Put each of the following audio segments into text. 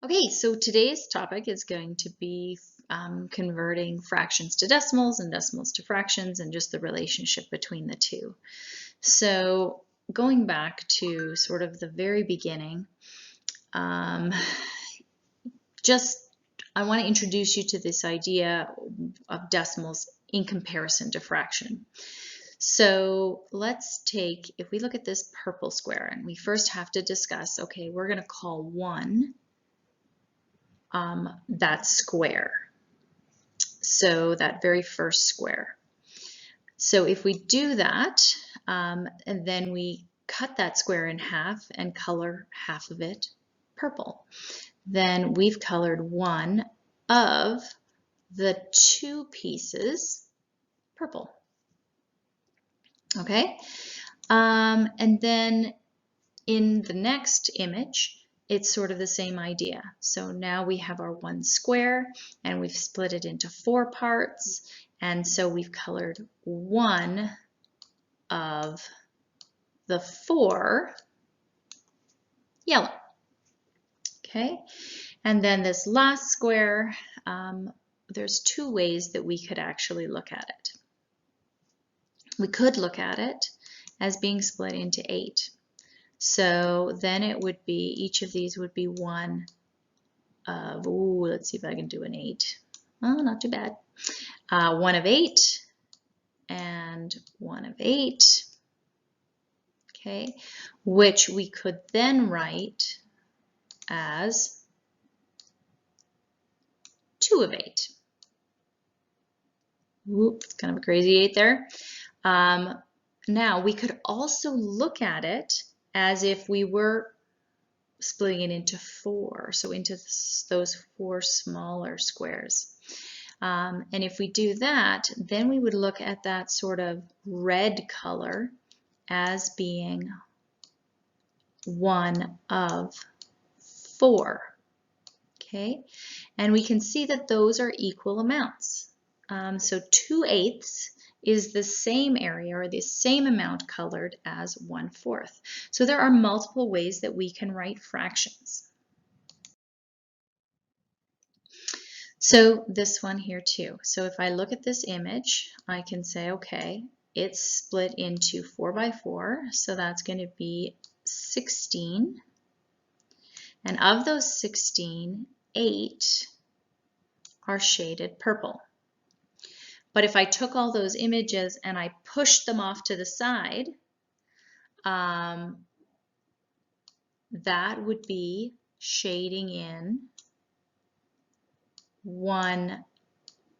Okay, so today's topic is going to be converting fractions to decimals and decimals to fractions and just the relationship between the two. So going back to sort of the very beginning, I want to introduce you to this idea of decimals in comparison to fraction. So let's take, if we look at this purple square, and we first have to discuss, okay, we're going to call 1 that square. So that very first square. So if we do that, and then we cut that square in half and color half of it purple, then we've colored one of the two pieces purple. Okay, and then in the next image, it's sort of the same idea. So now we have our one square and we've split it into 4 parts. And so we've colored one of the 4 yellow. Okay, and then this last square, there's 2 ways that we could actually look at it. We could look at it as being split into 8. So then it would be, each of these would be one of, let's see if I can do an 8. Oh, not too bad. 1 of 8 and 1 of 8. Okay, which we could then write as 2 of 8. It's kind of a crazy 8 there. Now we could also look at it as if we were splitting it into 4, so into those 4 smaller squares. And if we do that, then we would look at that sort of red color as being 1 of 4. Okay, and we can see that those are equal amounts. So 2/8 is the same area or the same amount colored as 1/4. So there are multiple ways that we can write fractions. So this one here too. So if I look at this image, I can say, okay, it's split into 4 by 4, so that's going to be 16. And of those 16, 8 are shaded purple. But if I took all those images and I pushed them off to the side, that would be shading in 1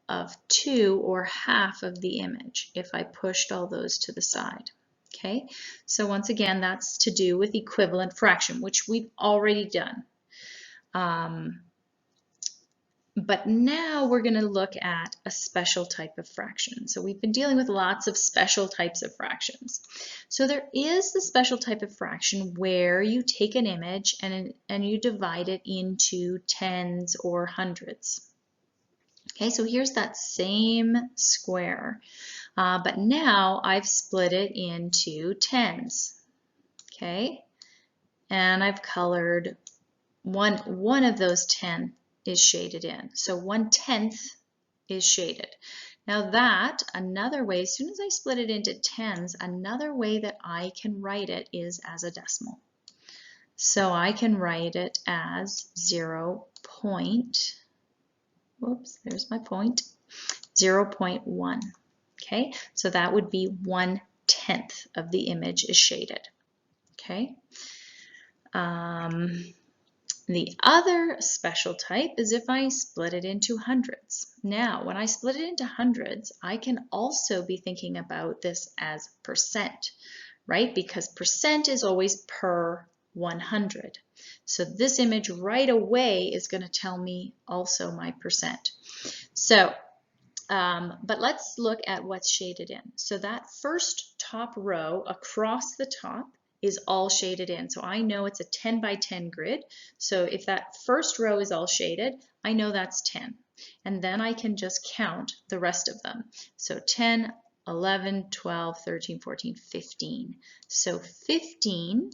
of 2 or half of the image if I pushed all those to the side. Okay, so once again, that's to do with equivalent fraction, which we've already done. But now we're going to look at a special type of fraction. So we've been dealing with lots of special types of fractions. So there is the special type of fraction where you take an image and you divide it into tens or hundreds. Okay, so here's that same square, but now I've split it into tens. Okay, and I've colored one of those 10 is shaded in. So 1/10 is shaded. Now that, another way, as soon as I split it into tens, another way that I can write it is as a decimal. So I can write it as 0.1. Okay, so that would be 1/10 of the image is shaded. Okay. The other special type is if I split it into hundreds. Now, when I split it into hundreds, I can also be thinking about this as percent, right? Because percent is always per 100. So this image right away is going to tell me also my percent. So, but let's look at what's shaded in. So that first top row across the top is all shaded in. So I know it's a 10 by 10 grid. So if that first row is all shaded, I know that's 10. And then I can just count the rest of them. So 10, 11, 12, 13, 14, 15. So 15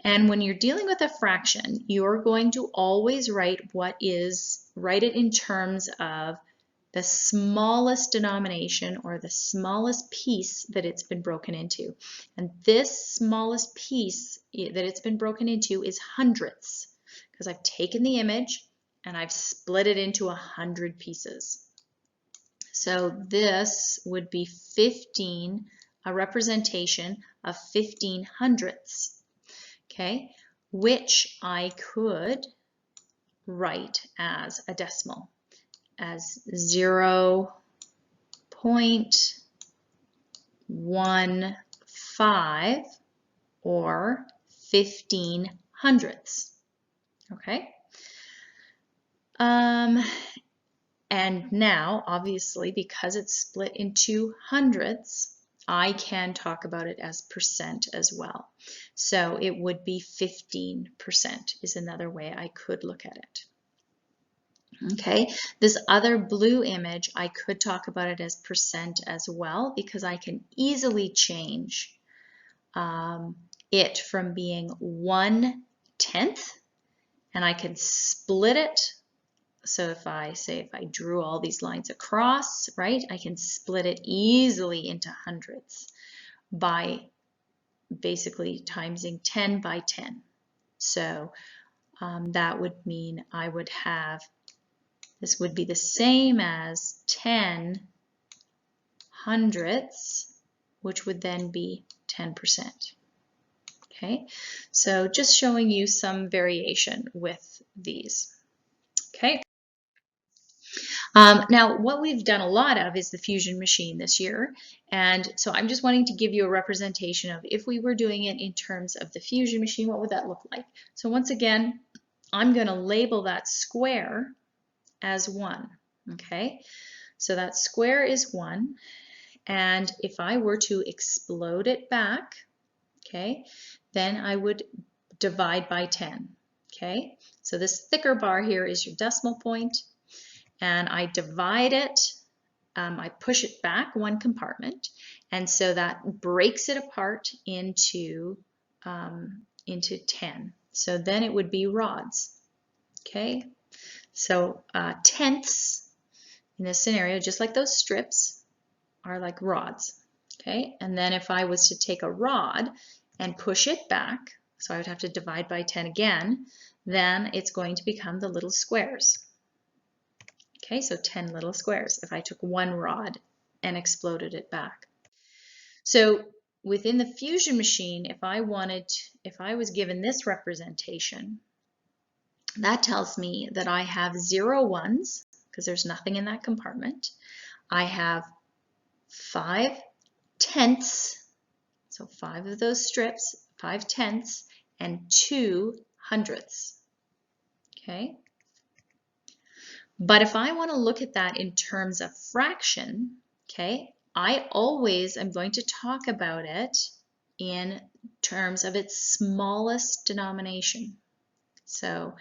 And when you're dealing with a fraction, you're going to always write it in terms of the smallest denomination or the smallest piece that it's been broken into. And this smallest piece that it's been broken into is hundredths, because I've taken the image and I've split it into 100 pieces. So this would be 15, a representation of 15 hundredths. Okay, which I could write as a decimal, as 0.15 or 15 hundredths. Okay. And now, obviously, because it's split into hundredths, I can talk about it as percent as well. So it would be 15% is another way I could look at it. Okay, this other blue image, I could talk about it as percent as well, because I can easily change it from being 1/10, and I can split it. So if I drew all these lines across, right, I can split it easily into hundredths by basically timesing 10 by 10. So that would mean I would have, this would be the same as 10 hundredths, which would then be 10%. Okay, so just showing you some variation with these. Okay. Now, what we've done a lot of is the Fusion machine this year, and so I'm just wanting to give you a representation of if we were doing it in terms of the Fusion machine, what would that look like? So once again, I'm going to label that square as 1, okay? So that square is 1, and if I were to explode it back, okay, then I would divide by 10, okay? So this thicker bar here is your decimal point, and I divide it, I push it back 1 compartment, and so that breaks it apart into 10. So then it would be rods, okay? So tenths in this scenario, just like those strips, are like rods, okay? And then if I was to take a rod and push it back, so I would have to divide by 10 again, then it's going to become the little squares. Okay, so 10 little squares if I took 1 rod and exploded it back. So within the Fusion machine, if I was given this representation, that tells me that I have 0 ones, because there's nothing in that compartment. I have 5 tenths, so 5 of those strips, 5 tenths, and 2 hundredths. Okay. But if I want to look at that in terms of fraction, okay, I always am going to talk about it in terms of its smallest denomination. So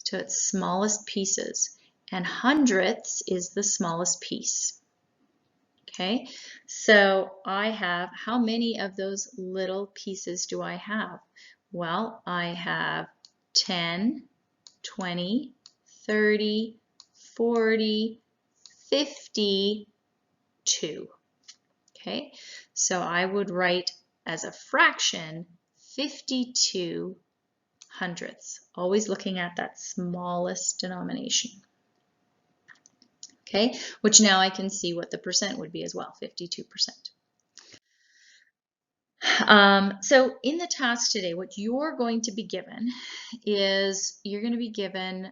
to its smallest pieces. And hundredths is the smallest piece. Okay, so I have, how many of those little pieces do I have? Well, I have 10, 20, 30, 40, 52. Okay, so I would write as a fraction 52 hundredths, always looking at that smallest denomination. Okay, which now I can see what the percent would be as well, 52%. So in the task today, what you're going to be given is you're going to be given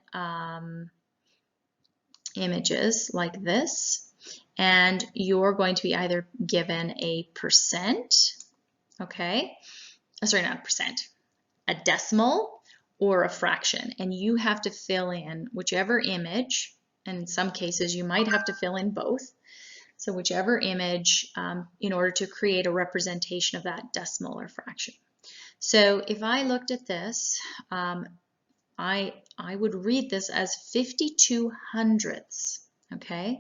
images like this, and you're going to be either given a percent, okay, sorry, not a percent, a decimal or a fraction, and you have to fill in whichever image, and in some cases you might have to fill in both, so whichever image in order to create a representation of that decimal or fraction. So if I looked at this, I would read this as 52 hundredths, okay?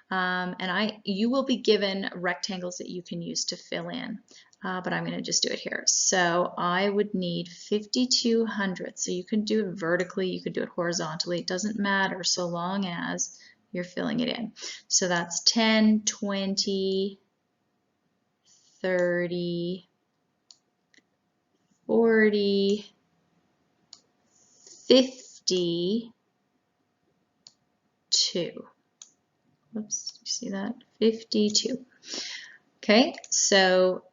And you will be given rectangles that you can use to fill in. but I'm going to just do it here. So I would need 52 hundredths. So you can do it vertically, you could do it horizontally. It doesn't matter so long as you're filling it in. So that's 10, 20, 30, 40, 52. Whoops, you see that? 52. Okay, so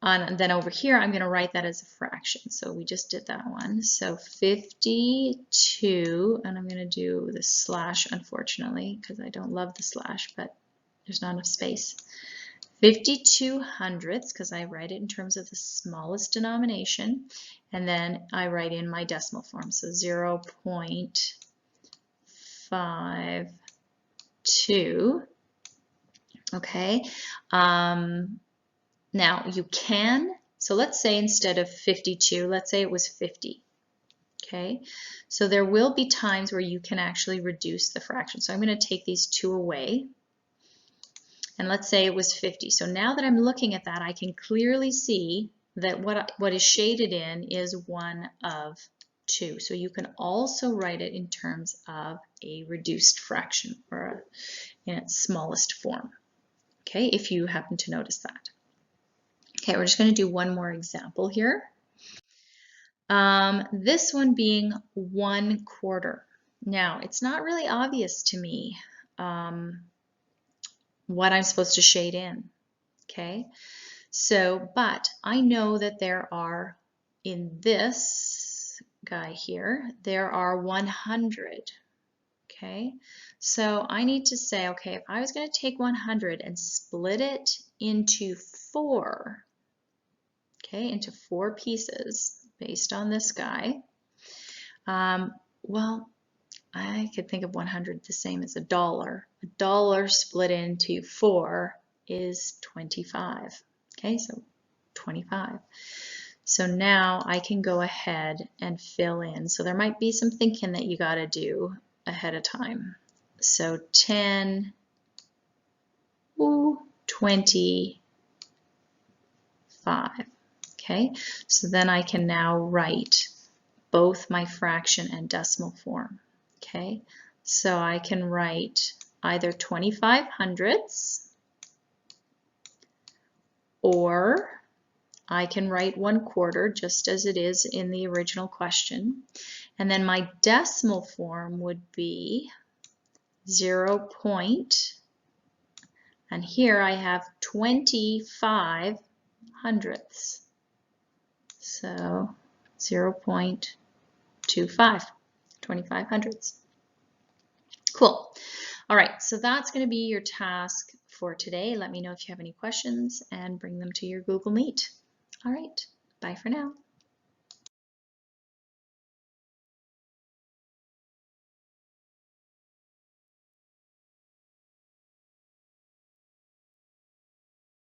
then over here, I'm going to write that as a fraction. So we just did that one. So 52, and I'm going to do the slash, unfortunately, because I don't love the slash, but there's not enough space. 52 hundredths, because I write it in terms of the smallest denomination, and then I write in my decimal form. So 0.52. Okay. Now you can, so let's say instead of 52, let's say it was 50. Okay, so there will be times where you can actually reduce the fraction. So I'm going to take these two away, and let's say it was 50. So now that I'm looking at that, I can clearly see that what is shaded in is 1 of 2. So you can also write it in terms of a reduced fraction, or in its smallest form. Okay, if you happen to notice that. Okay, we're just going to do one more example here. This one being 1/4. Now, it's not really obvious to me what I'm supposed to shade in. Okay, so, but I know that there are, in this guy here, there are 100. Okay, so I need to say, okay, if I was going to take 100 and split it into 4, okay, into 4 pieces based on this guy, well, I could think of 100 the same as a dollar. A dollar split into 4 is 25. Okay, so 25. So now I can go ahead and fill in. So there might be some thinking that you got to do ahead of time. So 10, 25. Okay, so then I can now write both my fraction and decimal form. Okay, so I can write either 25 hundredths, or I can write 1/4 just as it is in the original question. And then my decimal form would be 0. And here I have 25 hundredths. So 0.25, 25 hundredths. Cool. All right, so that's going to be your task for today. Let me know if you have any questions and bring them to your Google Meet. All right, bye for now.